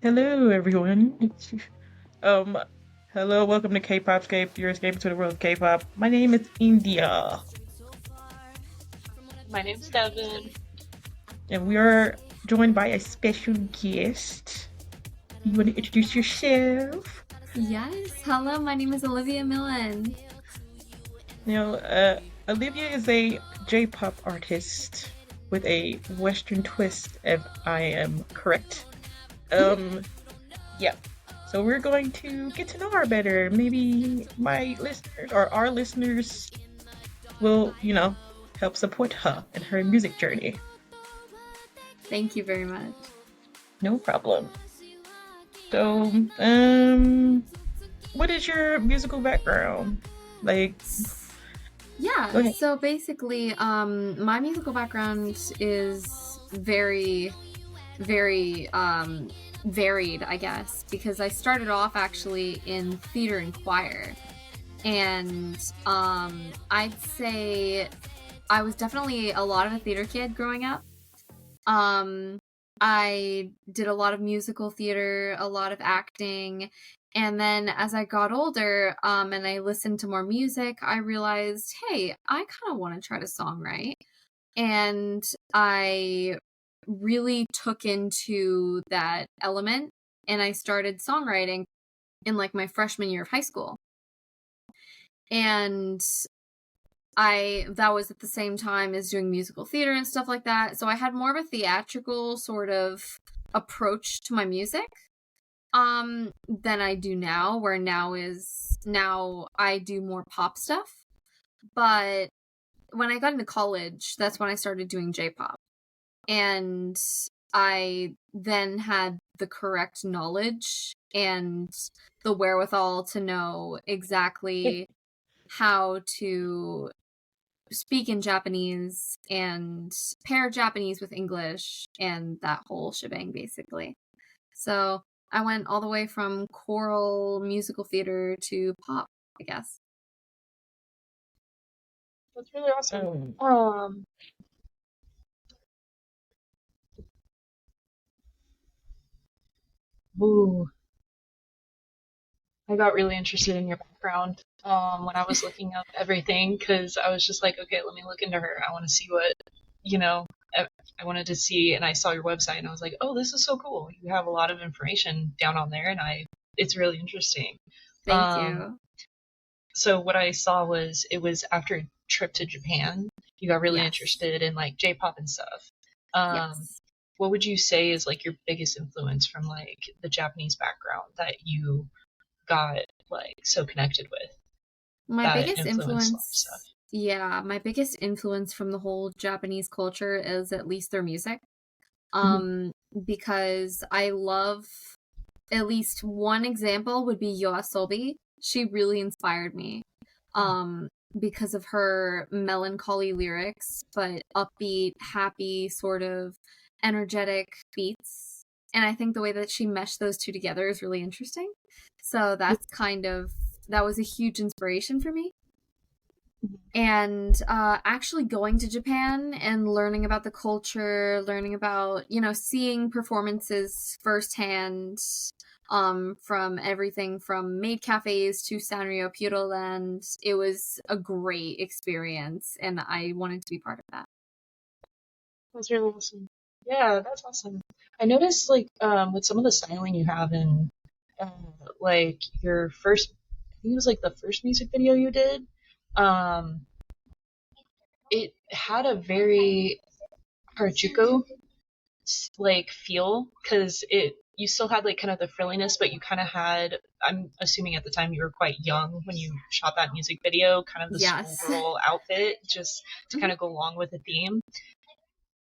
Hello, everyone. Um, hello, welcome to K-Popscape, your escape to the world of K-pop. My name is India, My name's Devin. and we are joined by a special guest. You want to introduce yourself? Yes. Hello, my name is Olivia Millin. Now, Olivia is a J-pop artist with a Western twist, if I am correct. Um, yeah. So we're going to get to know her better. Maybe my listeners or our listeners will, help support her in her music journey. Thank you very much. No problem. So, what is your musical background? Like, go Yeah, ahead. so basically, my musical background is very varied, I guess, because I started off actually in theater and choir. And I'd say I was definitely a lot of a theater kid growing up. Um, I did a lot of musical theater, a lot of acting, and then as I got older, and I listened to more music, I realized, hey, I kind of want to try to songwrite. And I really took into that element and I started songwriting in like my freshman year of high school. And that was at the same time as doing musical theater and stuff like that. So I had more of a theatrical sort of approach to my music than I do now, where now I do more pop stuff. But when I got into college, that's when I started doing J-pop. And I then had the correct knowledge and the wherewithal to know exactly how to speak in Japanese and pair Japanese with English and that whole shebang, basically. So I went all the way from choral musical theater to pop, I guess. That's really awesome. Ooh, I got really interested in your background when I was looking up everything because I was just like, okay, let me look into her. I want to see what, you know, I, I wanted to see, and I saw your website, and I was like, oh, this is so cool. You have a lot of information down on there, and it's really interesting. Thank Um, you. so what I saw was it was after a trip to Japan, you got really Yes. interested in like J-pop and stuff. Um, Yes. what would you say is like your biggest influence from like the Japanese background that you got like so connected with My that biggest influenced a lot of stuff? influence, yeah, my biggest influence from the whole Japanese culture is at least their music. Mhm. Um, because I love at least one example would be Yoasobi. She really inspired me. Um, because of her melancholy lyrics, but upbeat, happy, sort of energetic beats. And I think the way that she meshed those two together is really interesting. So that was a huge inspiration for me. And actually going to Japan and learning about the culture, learning about, seeing performances firsthand, from everything from maid cafes to Sanrio Puroland. It was a great experience, and I wanted to be part of that. That's really awesome. Yeah, that's awesome. I noticed like with some of the styling you have in uh, like your first, I think it was like the first music video you did. Um, it had a very Harajuku like feel because it you still had like kind of the frilliness, but you kind of had. I'm assuming at the time you were quite young when you shot that music video, kind of the Yes. schoolgirl outfit, just to kind of go along with the theme.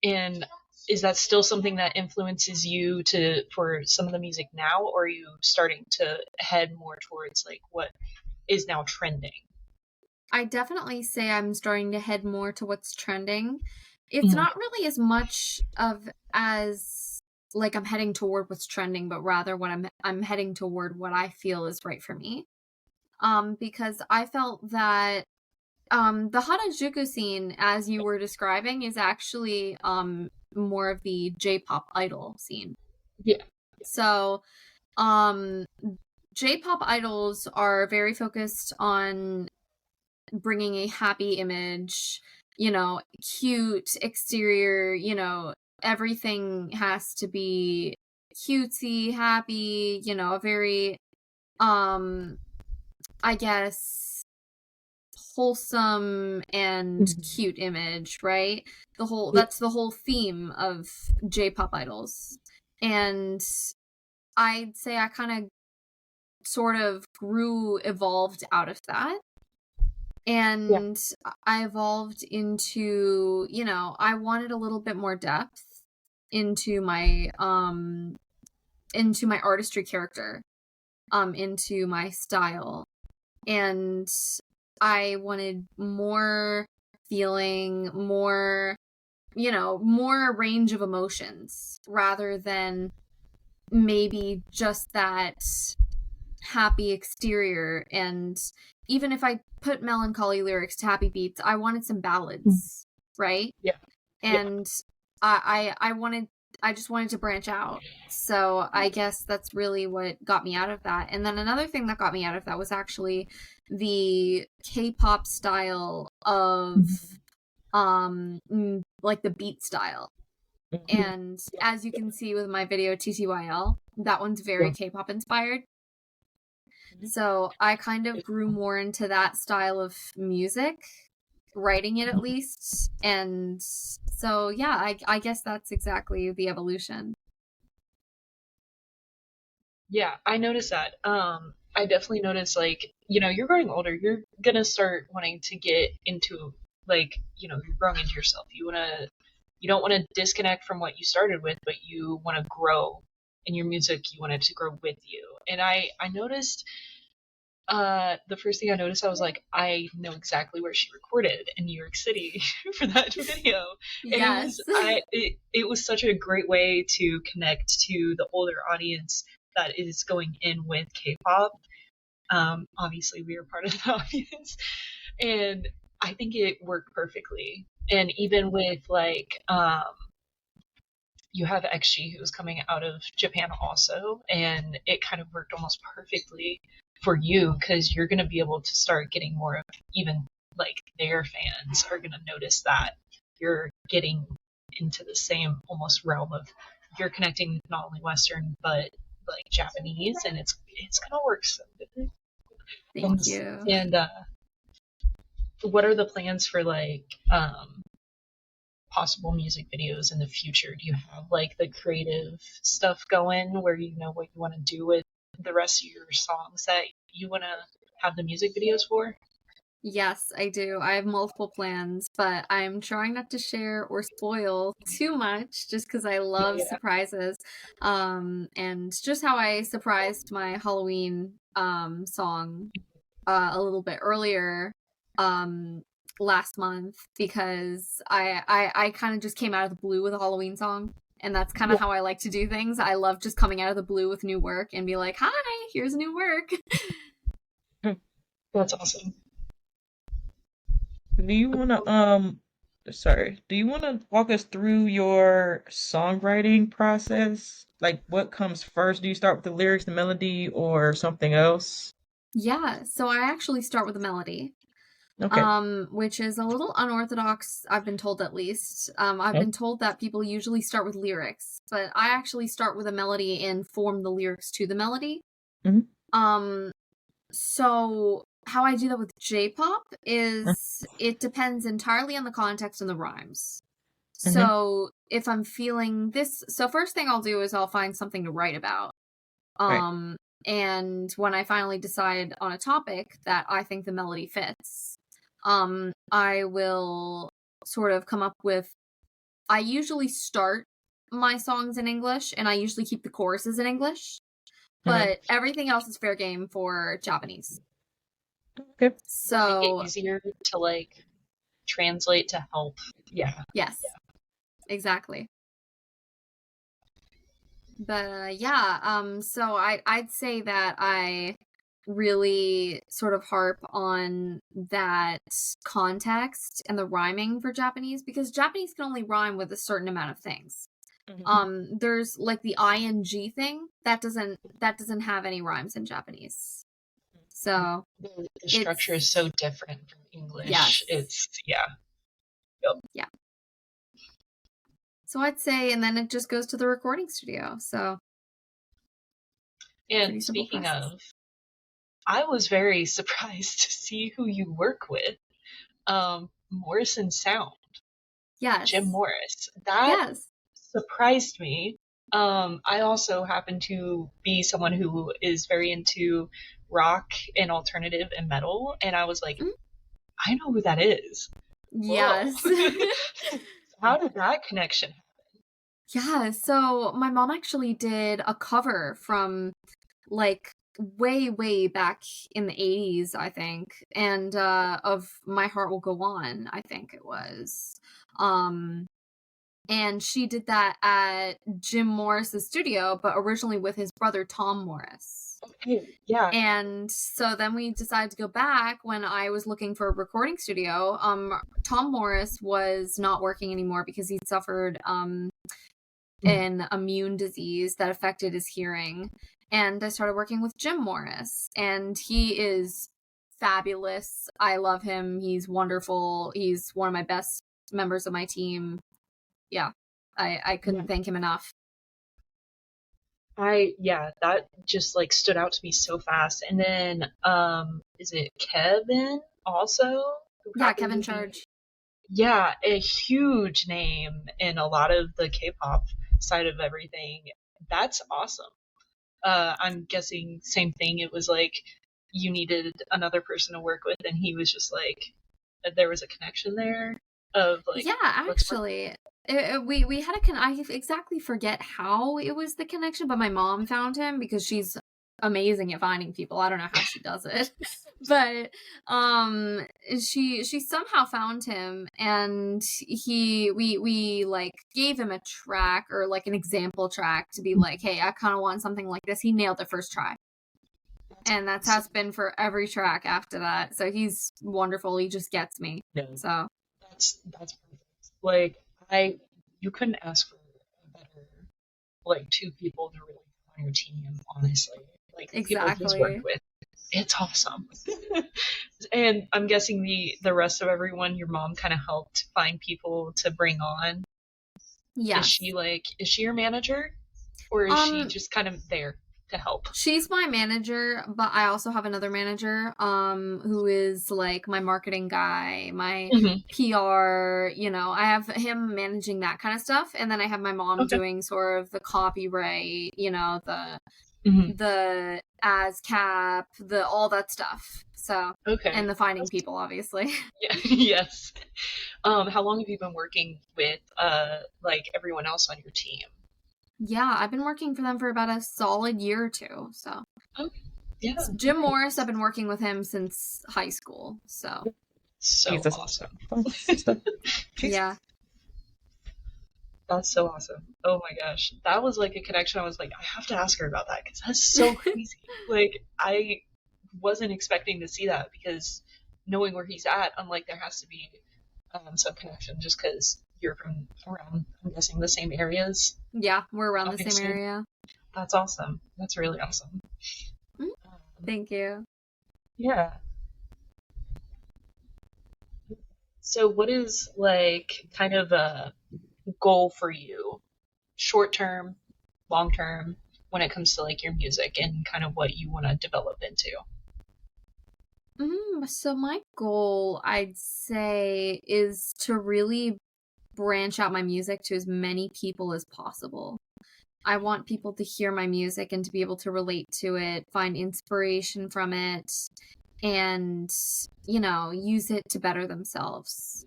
And is that still something that influences you to for some of the music now, or are you starting to head more towards like what is now trending? I definitely say I'm starting to head more to what's trending. It's Mhm. not really as much of as like I'm heading toward what's trending, but rather what I'm heading toward what I feel is right for me. Because I felt that the Harajuku scene, as you were describing, is actually more of the J-pop idol scene. Yeah. So, um, J-pop idols are very focused on bringing a happy image, cute exterior, everything has to be cutesy, happy, a very, I guess, wholesome and cute image, right? That's the whole theme of J-pop idols. And I'd say I kind of sort of evolved out of that. And I evolved into, I wanted a little bit more depth into my artistry character, into my style. And I wanted more feeling, more range of emotions rather than maybe just that happy exterior. And even if I put melancholy lyrics to happy beats, I wanted some ballads, right? Yeah. And I just wanted to branch out. So I guess that's really what got me out of that. And then another thing that got me out of that was actually the K-pop style of like the beat style. And as you can see with my video TTYL, that one's very K-pop inspired. So I kind of grew more into that style of music, writing it at least. And so, yeah, I guess that's exactly the evolution. Yeah, I noticed that. I definitely noticed, like, you're growing older. You're gonna start wanting to get into, like, you're growing into yourself. You don't want to disconnect from what you started with, but you want to grow in your music. You want it to grow with you. And I noticed, the first thing I noticed, I was like, I know exactly where she recorded in New York City for that video. And Yes. it was such a great way to connect to the older audience that is going in with K-pop. Obviously, we are part of the audience, and I think it worked perfectly. And even with like, you have XG who's coming out of Japan also, and it kind of worked almost perfectly for you because you're going to be able to start getting more of, even like their fans are going to notice that you're getting into the same almost realm of, you're connecting not only Western but like Japanese, and it's gonna work so good. Thank you. And what are the plans for like possible music videos in the future? Do you have like the creative stuff going where you know what you want to do with the rest of your songs that you want to have the music videos for? Yes, I do. I have multiple plans, but I'm trying not to share or spoil too much just because I love surprises. And just how I surprised my Halloween song a little bit earlier last month, because I kind of just came out of the blue with a Halloween song. And that's kind of how I like to do things. I love just coming out of the blue with new work and be like, hi, here's new work. That's awesome. Do you want to walk us through your songwriting process? Like what comes first? Do you start with the lyrics, the melody, or something else? Yeah, so I actually start with a melody. Okay. Which is a little unorthodox, I've been told at least. I've been told that people usually start with lyrics, but I actually start with a melody and form the lyrics to the melody. So how I do that with J-pop is it depends entirely on the context and the rhymes. So if I'm feeling this, so first thing I'll do is I'll find something to write about. And when I finally decide on a topic that I think the melody fits, I will sort of come up with, I usually start my songs in English and I usually keep the choruses in English, but everything else is fair game for Japanese. Okay. So make it easier to like translate to help. Yeah. Yes. Exactly. But so I'd say that I really sort of harp on that context and the rhyming for Japanese, because Japanese can only rhyme with a certain amount of things. There's like the ing thing that doesn't have any rhymes in Japanese. So The structure is so different from English. Yes. It's, yeah. Yep. Yeah. So I'd say, and then it just goes to the recording studio. So. And speaking of, I was very surprised to see who you work with. Morrison Sound. Yes. Jim Morris. That surprised me. I also happen to be someone who is very into rock and alternative and metal, and I was like, I know who that is. Yes. How did that connection happen? Yeah, so my mom actually did a cover from like way back in the 80s, I think, and of My Heart Will Go On, I think it was. And she did that at Jim Morris's studio, but originally with his brother Tom Morris. Okay, yeah. And so then we decided to go back when I was looking for a recording studio. Tom Morris was not working anymore because he'd suffered an immune disease that affected his hearing. And I started working with Jim Morris, and he is fabulous. I love him. He's wonderful. He's one of my best members of my team. Yeah, I couldn't thank him enough. That just like stood out to me so fast. And then, is it Kevin also? Yeah, Kevin Charge. Yeah, a huge name in a lot of the K-pop side of everything. That's awesome. I'm guessing same thing. It was like you needed another person to work with, and he was just like, there was a connection there of like. Yeah, actually, we had I exactly forget how it was the connection, but my mom found him because she's amazing at finding people. I don't know how she does it, but she somehow found him, and we like gave him a track or like an example track to be like, hey, I kind of want something like this. He nailed the first try, and that's how it's been for every track after that. So he's wonderful. He just gets me. So that's perfect. Like you couldn't ask for a better like two people to really put on your team, honestly. Like exactly. People he's worked with, it's awesome. And I'm guessing the rest of everyone, your mom kind of helped find people to bring on. Yeah. Is she your manager, or is she just kind of there to help? She's my manager, but I also have another manager, who is like my marketing guy, my PR, I have him managing that kind of stuff. And then I have my mom doing sort of the copyright, the ASCAP, all that stuff. So, and the finding people, obviously. Yeah. Yes. How long have you been working with, like everyone else on your team? Yeah, I've been working for them for about a solid year or two. So, yeah. Jim Morris, I've been working with him since high school. So awesome. Yeah. That's so awesome. Oh my gosh. That was like a connection. I was like, I have to ask her about that because that's so crazy. Like, I wasn't expecting to see that because knowing where he's at, I'm like, there has to be some connection just because you're from around, I'm guessing, the same areas. Yeah, we're around the same area. That's awesome. That's really awesome. Thank you. Yeah. So what is like kind of a goal for you, short term, long term, when it comes to like your music and kind of what you want to develop into? So my goal, I'd say, is to really branch out my music to as many people as possible. I want people to hear my music and to be able to relate to it, find inspiration from it, and, use it to better themselves.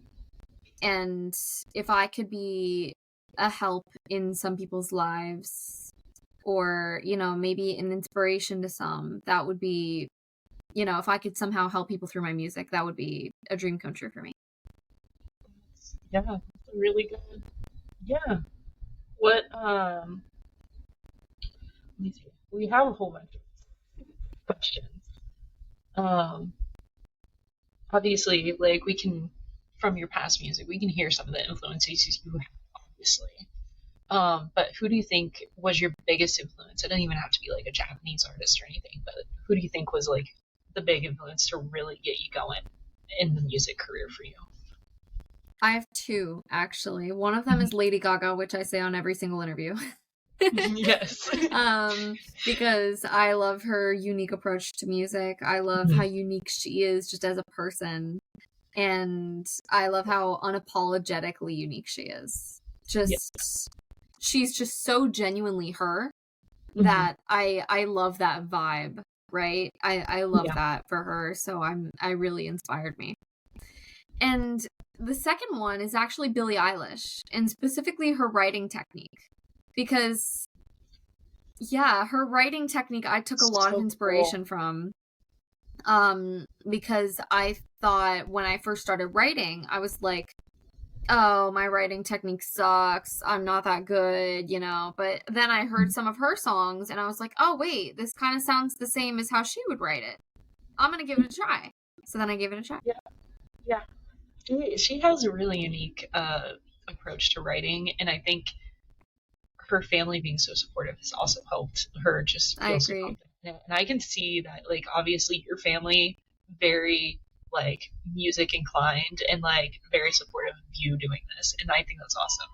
And if I could be a help in some people's lives, or, maybe an inspiration to some, that would be, if I could somehow help people through my music, that would be a dream come true for me. Yeah, really good. Yeah. What, let me see. We have a whole bunch of questions. Obviously, like, we can, from your past music, we can hear some of the influences you have, obviously. But who do you think was your biggest influence? It doesn't even have to be like a Japanese artist or anything, but who do you think was like the big influence to really get you going in the music career for you? I have two, actually. One of them is Lady Gaga, which I say on every single interview. Yes. Because I love her unique approach to music. I love how unique she is just as a person. And I love how unapologetically unique she is. She's just so genuinely her that I love that vibe, right? I love that for her, so I really inspired me. And the second one is actually Billie Eilish, and specifically her writing technique. Because, yeah, her writing technique I took a lot of inspiration from. Because I thought when I first started writing, I was like, oh, my writing technique sucks. I'm not that good, you know. But then I heard some of her songs, and I was like, oh, wait, this kind of sounds the same as how she would write it. I'm going to give it a try. So then I gave it a try. Yeah. She has a really unique approach to writing, and I think her family being so supportive has also helped her just feel so confident. And I can see that, like, obviously your family very like music inclined and like very supportive of you doing this, and I think that's awesome.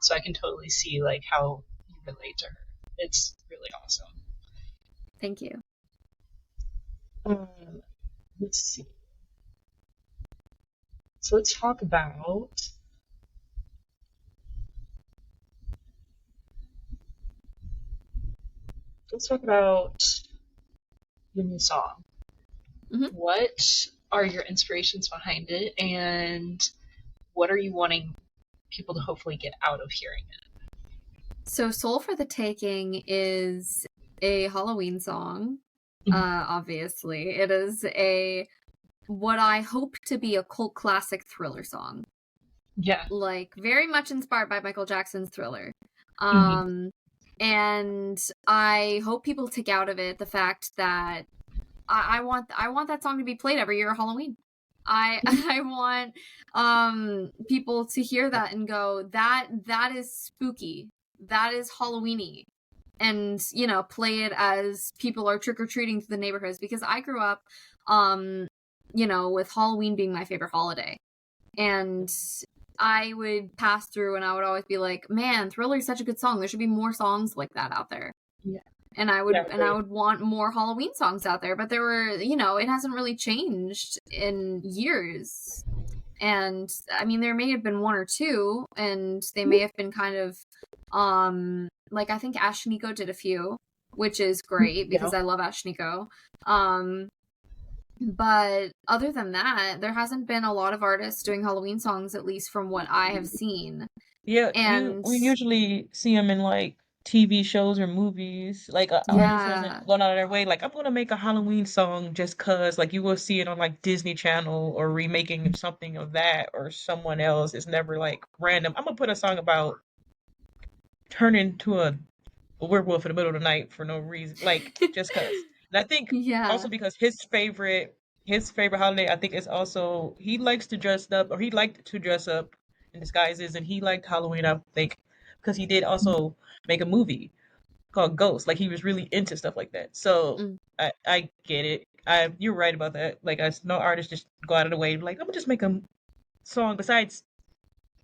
So I can totally see like how you relate to her. It's really awesome. Thank you. Let's see. So let's talk about your new song. What are your inspirations behind it, and what are you wanting people to hopefully get out of hearing it? So Soul for the Taking is a Halloween song. Obviously, it is what I hope to be a cult classic Thriller song. Yeah. Like, very much inspired by Michael Jackson's Thriller. And I hope people take out of it the fact that I want that song to be played every year at Halloween. I want people to hear that and go, that is spooky. That is Halloweeny. And, you know, play it as people are trick-or-treating through the neighborhoods, because I grew up you know, with Halloween being my favorite holiday. And I would pass through and I would always be like, man, Thriller is such a good song. There should be more songs like that out there. Yeah. And I would want more Halloween songs out there, but there were, you know, it hasn't really changed in years. And I mean, there may have been one or two, and they may have been kind of like, I think Ashniko did a few, which is great because I love Ashniko. But other than that, there hasn't been a lot of artists doing Halloween songs, at least from what I have seen. Yeah, we usually see them in like TV shows or movies. Like an artist hasn't gone out of their way. Like, I'm gonna make a Halloween song just cause. Like, you will see it on like Disney Channel or remaking something of that or someone else. It's never like random. I'm gonna put a song about turning into a werewolf in the middle of the night for no reason. Like, just cause. And I think also because his favorite holiday, I think, is also he likes to dress up, or he liked to dress up in disguises, and he liked Halloween, I think, because he did also make a movie called Ghost. Like, he was really into stuff like that. So I get it. You're right about that. Like, no artist just go out of the way like, I'm gonna just make a song besides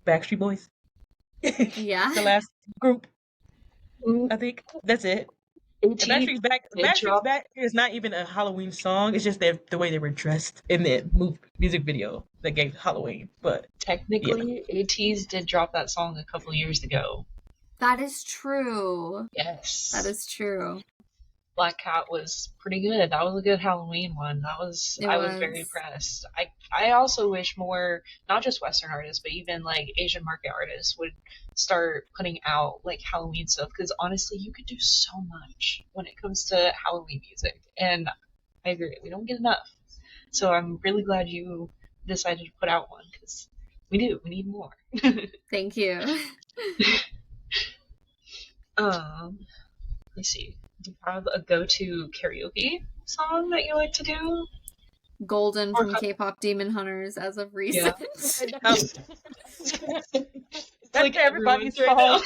Backstreet Boys. Yeah. The last group. I think that's it. Backstreet's Back is not even a Halloween song. It's just the way they were dressed in the music video that gave Halloween. But technically, ATEEZ did drop that song a couple years ago. That is true. Yes. That is true. Black Cat was pretty good. That was a good Halloween one. I was very impressed. I also wish more, not just Western artists, but even like Asian market artists would start putting out like Halloween stuff, because honestly, you could do so much when it comes to Halloween music, and I agree, we don't get enough. So I'm really glad you decided to put out one, because we need more. Thank you. Let's see. Do you have a go-to karaoke song that you like to do? Golden from K-pop Demon Hunters as of recent. Yeah. That's like everybody's fault.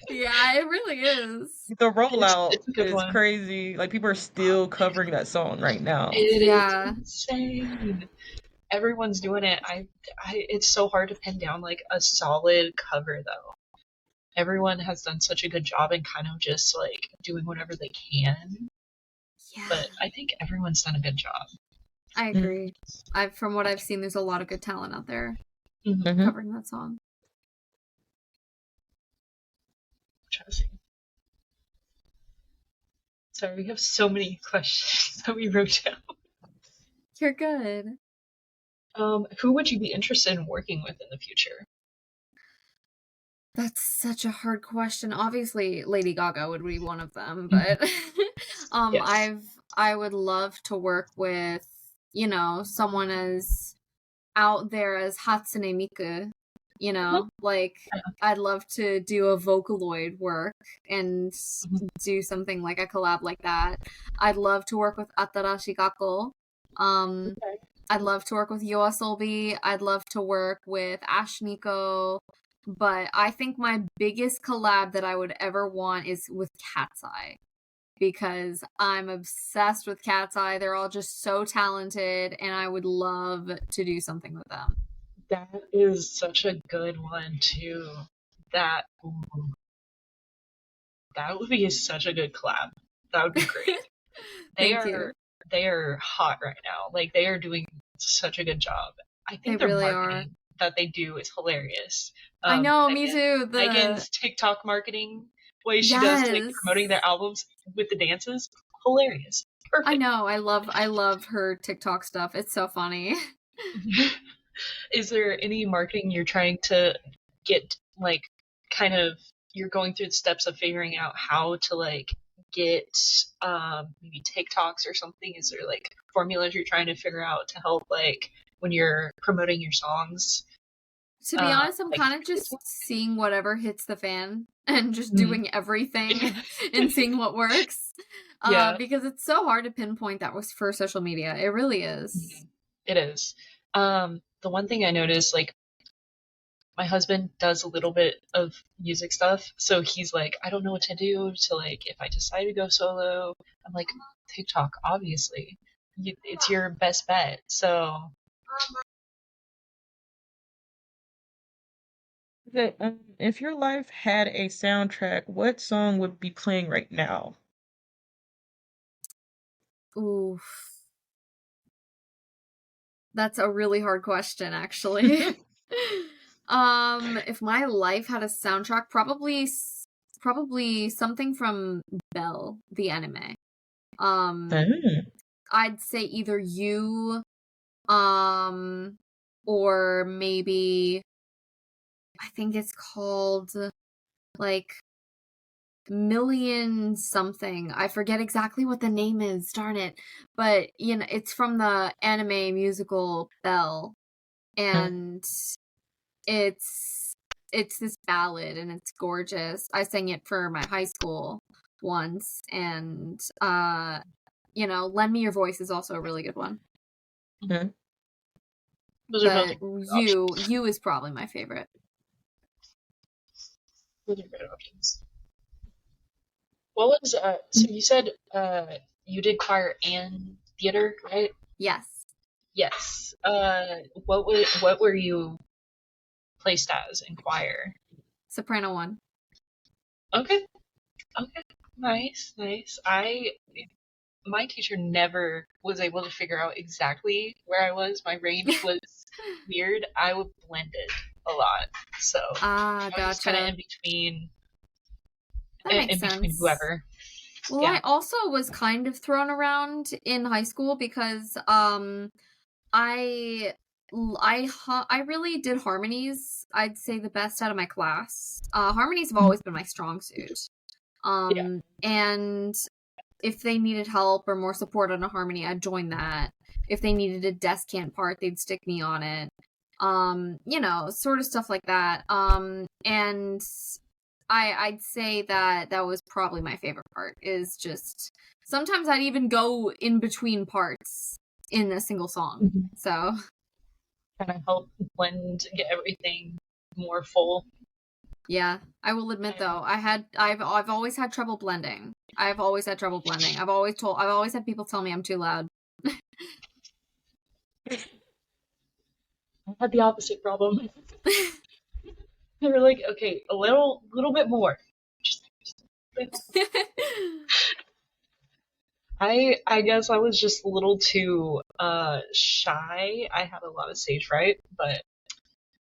Yeah, it really is. The rollout It's a good is one. crazy. Like people are still covering that song right now. It is Yeah. insane. Everyone's doing it. It's so hard to pin down like a solid cover though. Everyone has done such a good job in kind of just like doing whatever they can. Yeah. But I think everyone's done a good job. I agree. From what I've seen, there's a lot of good talent out there Mm-hmm. covering that song. Trying to see. Sorry, we have so many questions that we wrote down. You're good. Who would you be interested in working with in the future? That's such a hard question. Obviously, Lady Gaga would be one of them, but Yes. I would love to work with, someone as out there as Hatsune Miku, like I'd love to do a Vocaloid work and do something like a collab like that. I'd love to work with Atarashi Gakko. Okay. I'd love to work with YOASOBI. I'd love to work with Ashniko. But I think my biggest collab that I would ever want is with Cat's Eye. Because I'm obsessed with Cat's Eye. They're all just so talented, and I would love to do something with them. That is such a good one too. That that would be such a good collab. That would be great. Thank you. They are hot right now. Like they are doing such a good job. I think They their really marketing that they do is hilarious. I know, me too. Megan's TikTok marketing way she does like Yes. promoting their albums with the dances, hilarious. Perfect. I know. I love her TikTok stuff. It's so funny. Is there any marketing you're trying to get like kind of you're going through the steps of figuring out how to like get maybe TikToks or something? Is there like formulas you're trying to figure out to help like when you're promoting your songs? To be honest, I'm like kind of just seeing whatever hits the fan and just doing everything and seeing what works. Yeah. Because it's so hard to pinpoint that was for social media. It really is. It is. The one thing I noticed, like, my husband does a little bit of music stuff, so he's like, I don't know what to do to like if I decide to go solo. I'm like, TikTok, obviously, it's your best bet. So Okay, if your life had a soundtrack, what song would be playing right now? Oof. That's a really hard question, actually. If my life had a soundtrack, probably something from Belle, the anime. I'd say either You, or maybe I think it's called like Million something. I forget exactly what the name is, darn it. But it's from the anime musical Belle. And it's this ballad and it's gorgeous. I sang it for my high school once, and Lend Me Your Voice is also a really good one. those are But both You is probably my favorite. those are great options. What was so you said you did choir and theater, right? Yes. Yes. What were you placed as in choir? Soprano 1. Okay. Nice. My teacher never was able to figure out exactly where I was. My range was weird. I would blend it a lot. So I was just kind of in between. That makes sense. Between whoever. Well, yeah. I also was kind of thrown around in high school because I really did harmonies. I'd say the best out of my class. Harmonies have always been my strong suit. And if they needed help or more support on a harmony, I'd join that. If they needed a descant part, they'd stick me on it. Sort of stuff like that. And I'd say that was probably my favorite part, is just sometimes I'd even go in between parts in a single song. So kind of help blend, get everything more full. Yeah, I will admit though, I've always had trouble blending. I've always had trouble blending. I've always had people tell me I'm too loud. I had the opposite problem. They were like, okay, a little bit more. Just a bit more. I guess I was just a little too shy. I had a lot of stage fright, but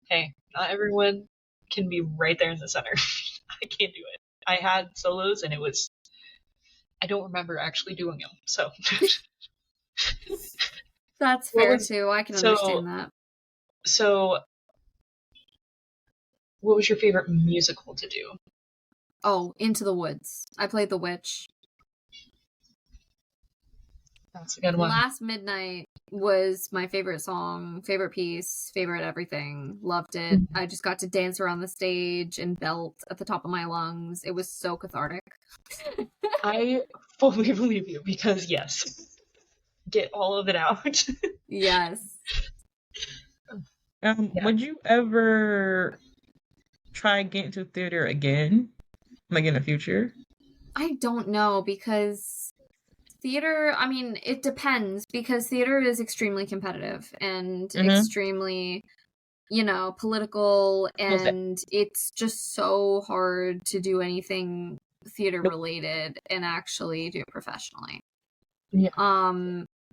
hey, not everyone can be right there in the center. I can't do it. I had solos and I don't remember actually doing them. So That's what fair was too. I can so understand that. so what was your favorite musical to do? Oh, Into the Woods. I played the witch. That's a good one. Last Midnight was my favorite song, favorite piece, favorite everything. Loved it. I just got to dance around the stage and belt at the top of my lungs. It was so cathartic. I fully believe you because yes, get all of it out. Yes. Yeah. Would you ever try getting into theater again, like in the future? I don't know because theater, I mean, it depends because theater is extremely competitive and extremely, political, What's that? and it's just so hard to do anything theater Nope. related and actually do it professionally. Yeah.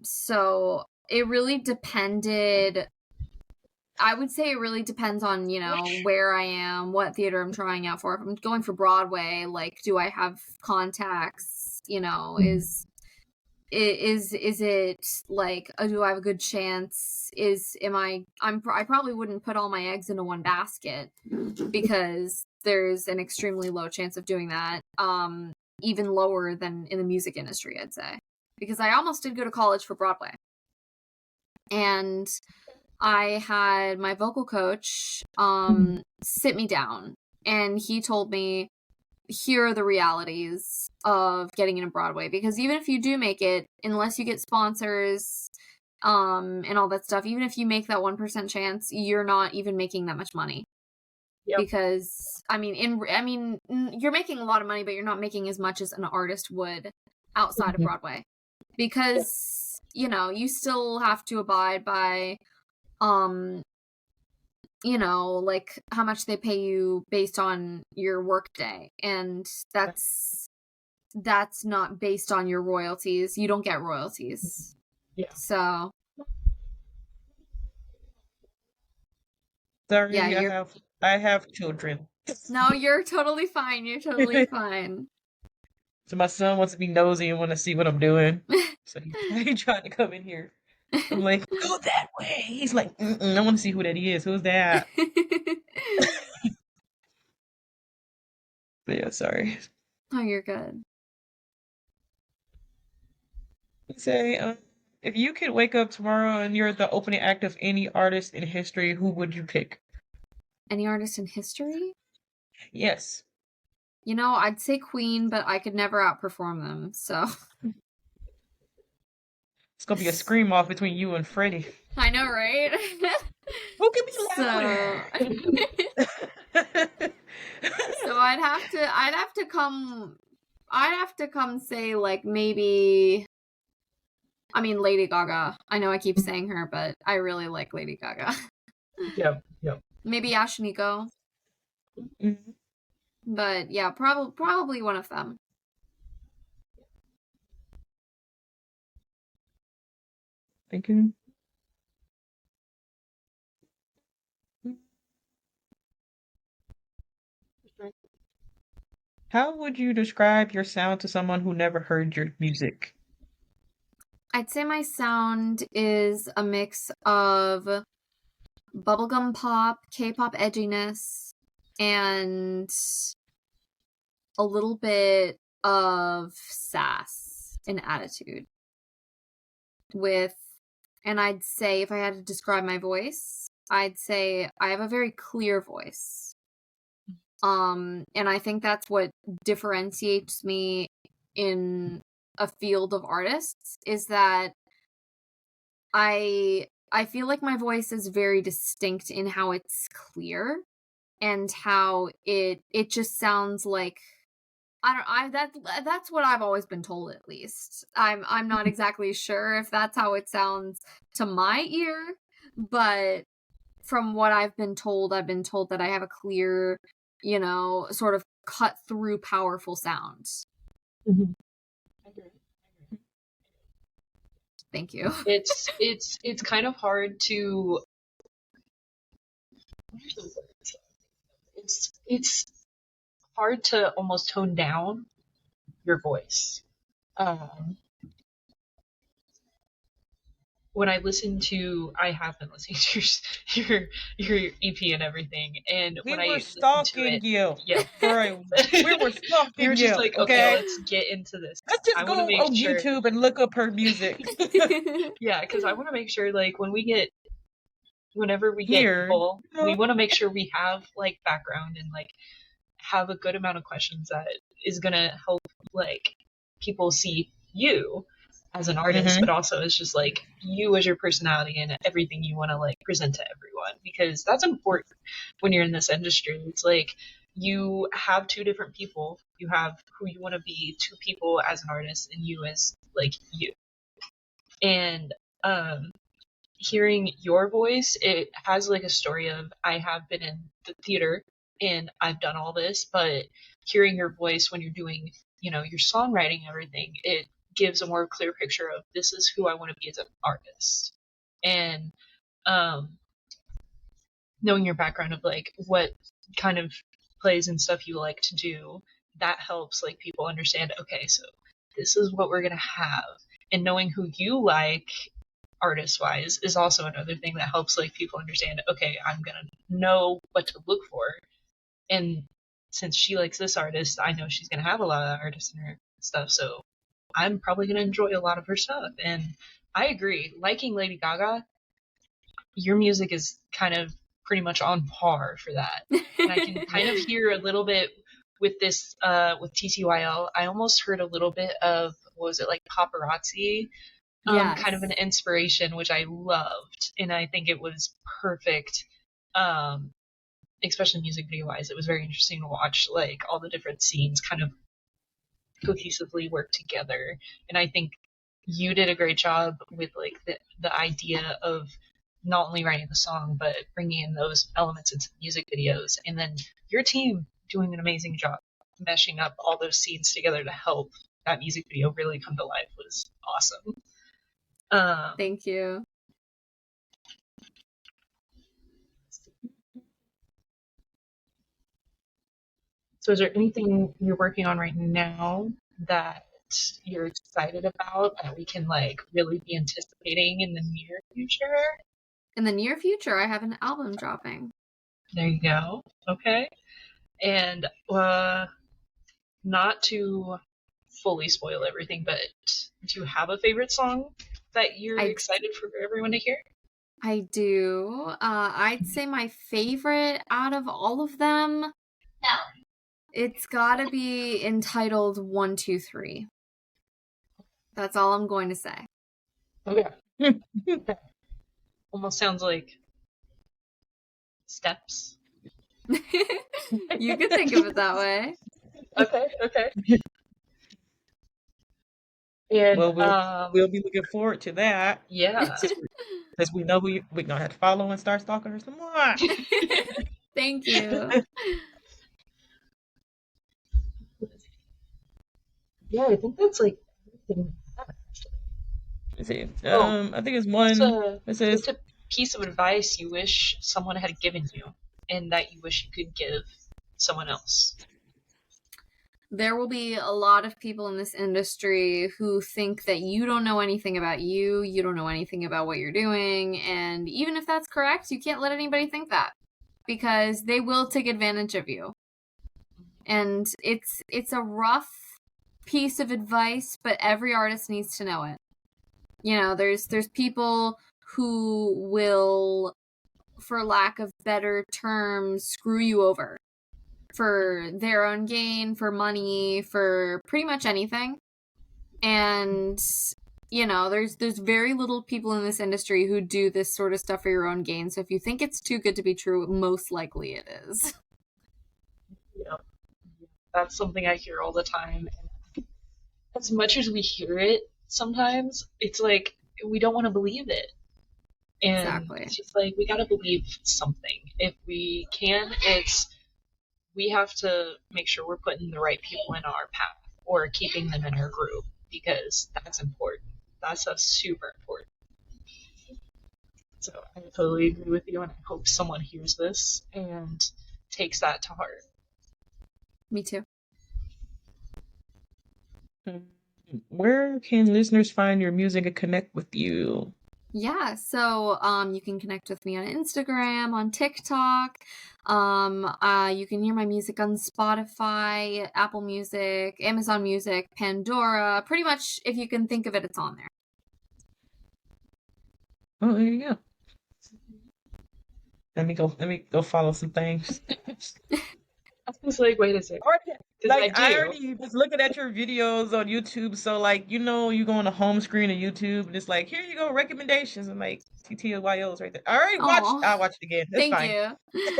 So it really depended. I would say it really depends on, where I am, what theater I'm trying out for. If I'm going for Broadway, like, do I have contacts? Is it like, do I have a good chance? I probably wouldn't put all my eggs into one basket because there's an extremely low chance of doing that. Even lower than in the music industry, I'd say, because I almost did go to college for Broadway. And I had my vocal coach sit me down, and he told me, here are the realities of getting into Broadway, because even if you do make it, unless you get sponsors and all that stuff, even if you make that 1% chance, you're not even making that much money. Yep. Because you're making a lot of money, but you're not making as much as an artist would outside of Broadway, because you still have to abide by like how much they pay you based on your work day, and that's not based on your royalties. You don't get royalties. Yeah. So Sorry, yeah, I have children. no, you're totally fine. You're totally fine. So my son wants to be nosy and want to see what I'm doing. So he tried to come in here. I'm like, go that way. He's like, I want to see who that is. Who's that? But yeah, sorry. Oh, you're good. Say, if you could wake up tomorrow and you're the opening act of any artist in history, who would you pick? Any artist in history? Yes. I'd say Queen, but I could never outperform them, so. It's gonna be a scream off between you and Freddie. I know, right? Who can be louder? So I'd have to come say, like, maybe, Lady Gaga. I know I keep saying her, but I really like Lady Gaga. Yep. Maybe Ashniko. Mhm. But yeah, probably one of them. Thinking. How would you describe your sound to someone who never heard your music? I'd say my sound is a mix of bubblegum pop, K-pop edginess, and a little bit of sass and attitude. And I'd say, if I had to describe my voice, I'd say I have a very clear voice. And I think that's what differentiates me in a field of artists, is that I feel like my voice is very distinct in how it's clear. and how it just sounds like that's what I've always been told, at least. I'm not exactly sure if that's how it sounds to my ear, but from what I've been told that I have a clear, sort of cut through powerful sound. Mm-hmm. I agree. Thank you. It's kind of hard to. It's hard to almost tone down your voice. When I have been listening to your EP and everything, and We when I were listened to stalking it, you. yeah, We were we stalking were just you. like, okay, Okay. let's get into this. Let's just I go want to make on sure, YouTube and look up her music. yeah, because I want to make sure, like, whenever we get Here. people, we want to make sure we have like background and like have a good amount of questions that is gonna help like people see you as an artist, but also it's just like you as your personality and everything you want to like present to everyone, because that's important when you're in this industry. It's like you have two different people. You have who you want to be, two people as an artist, and you as like you. And hearing your voice, it has like a story of I have been in the theater and I've done all this, but hearing your voice when you're doing, your songwriting and everything, it gives a more clear picture of this is who I want to be as an artist. And knowing your background of like what kind of plays and stuff you like to do, that helps like people understand, okay, so this is what we're gonna have. And knowing who you like artist wise is also another thing that helps like people understand, okay, I'm gonna know what to look for. And since she likes this artist, I know she's gonna have a lot of that artist in her stuff, so I'm probably gonna enjoy a lot of her stuff. And I agree, liking Lady Gaga, your music is kind of pretty much on par for that. And I can kind of hear a little bit with this with TTYL. I almost heard a little bit of, what was it, like Paparazzi? Yes. Kind of an inspiration, which I loved, and I think it was perfect, especially music video wise. It was very interesting to watch like all the different scenes kind of cohesively work together, and I think you did a great job with like the idea of not only writing the song but bringing in those elements into music videos, and then your team doing an amazing job meshing up all those scenes together to help that music video really come to life was awesome. Thank you. So is there anything you're working on right now that you're excited about that we can like really be anticipating in the near future? In the near future, I have an album dropping. There you go. Okay. And not to fully spoil everything, but do you have a favorite song that you're excited for everyone to hear? I do. I'd say my favorite out of all of them, it's gotta be entitled 1, 2, 3. That's all I'm going to say. Okay. Almost sounds like steps. You could think of it that way. Okay. And well, we'll be looking forward to that. Yeah. Because we know we're gonna have to follow and start stalking her some more. Thank you. Yeah, I think that's like everything. Let's see. I think it's one. What's a piece of advice you wish someone had given you, and that you wish you could give someone else? There will be a lot of people in this industry who think that you don't know anything about you don't know anything about what you're doing, and even if that's correct, you can't let anybody think that, because they will take advantage of you. And it's a rough piece of advice, but every artist needs to know it. There's people who will, for lack of better terms, screw you over for their own gain, for money, for pretty much anything. And there's very little people in this industry who do this sort of stuff for your own gain. So if you think it's too good to be true, most likely it is. That's something I hear all the time. And as much as we hear it, sometimes it's like we don't want to believe it. And Exactly. it's just like we gotta believe something. If we can, we have to make sure we're putting the right people in our path or keeping them in our group because that's important. That stuff's super important. So I totally agree with you, and I hope someone hears this and takes that to heart. Me too. Where can listeners find your music and connect with you? Yeah, so you can connect with me on Instagram, on TikTok. You can hear my music on Spotify, Apple Music, Amazon Music, Pandora. Pretty much, if you can think of it, it's on there. Oh, there you go. Let me go follow some things. I was like, wait a second. Like I already was looking at your videos on YouTube, so like you go on the home screen of YouTube and it's like, here you go, recommendations. I'm like TTYO's right there. All right, I'll watch it again. That's Thank fine.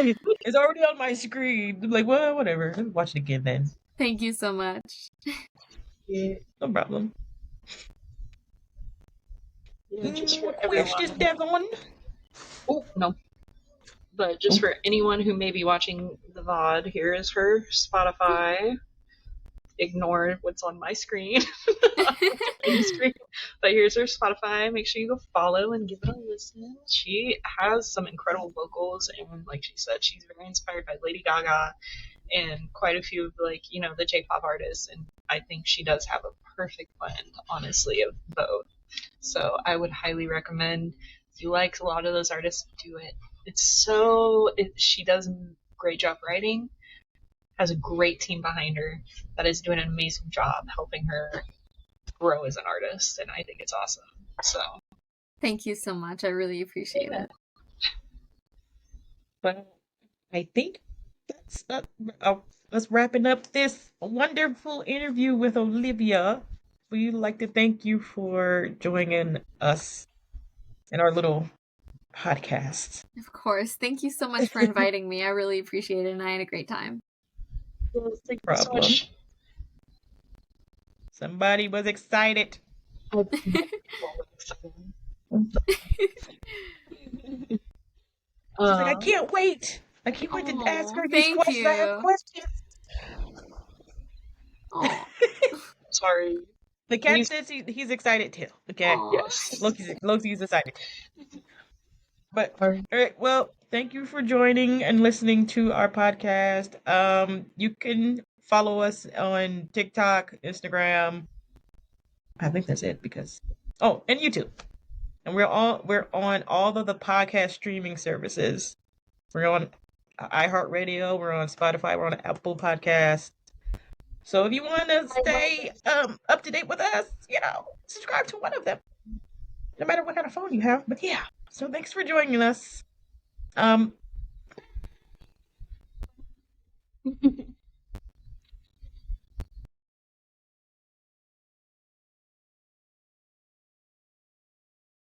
you. It's already on my screen. I'm like, well, whatever. Let's watch it again then. Thank you so much. Yeah. No problem. Yeah, just for Which is everyone. Oh, no. But just for anyone who may be watching the VOD, here is her Spotify. Ignore what's on my screen. But here's her Spotify. Make sure you go follow and give it a listen. She has some incredible vocals, and like she said, she's very inspired by Lady Gaga and quite a few of the J-pop artists, and I think she does have a perfect blend, honestly, of both. So I would highly recommend, if you like a lot of those artists, do it. She does a great job writing, has a great team behind her that is doing an amazing job helping her grow as an artist, and I think it's awesome. So thank you so much. I really appreciate it. But I think that's wrapping up this wonderful interview with Olivia. We'd like to thank you for joining us in our little podcast. Of course. Thank you so much for inviting me. I really appreciate it, and I had a great time. Thank you so much. Somebody was excited. She's like, I can't wait. I can't wait to ask her these questions. I have questions. Sorry. The cat says he's excited too. Okay. Yes. Loki's excited. But all right, well, thank you for joining and listening to our podcast. You can follow us on TikTok, Instagram. I think that's it and YouTube. And we're on all of the podcast streaming services. We're on iHeartRadio, we're on Spotify, we're on Apple Podcasts. So if you want to stay up to date with us, subscribe to one of them. No matter what kind of phone you have. But yeah. So thanks for joining us.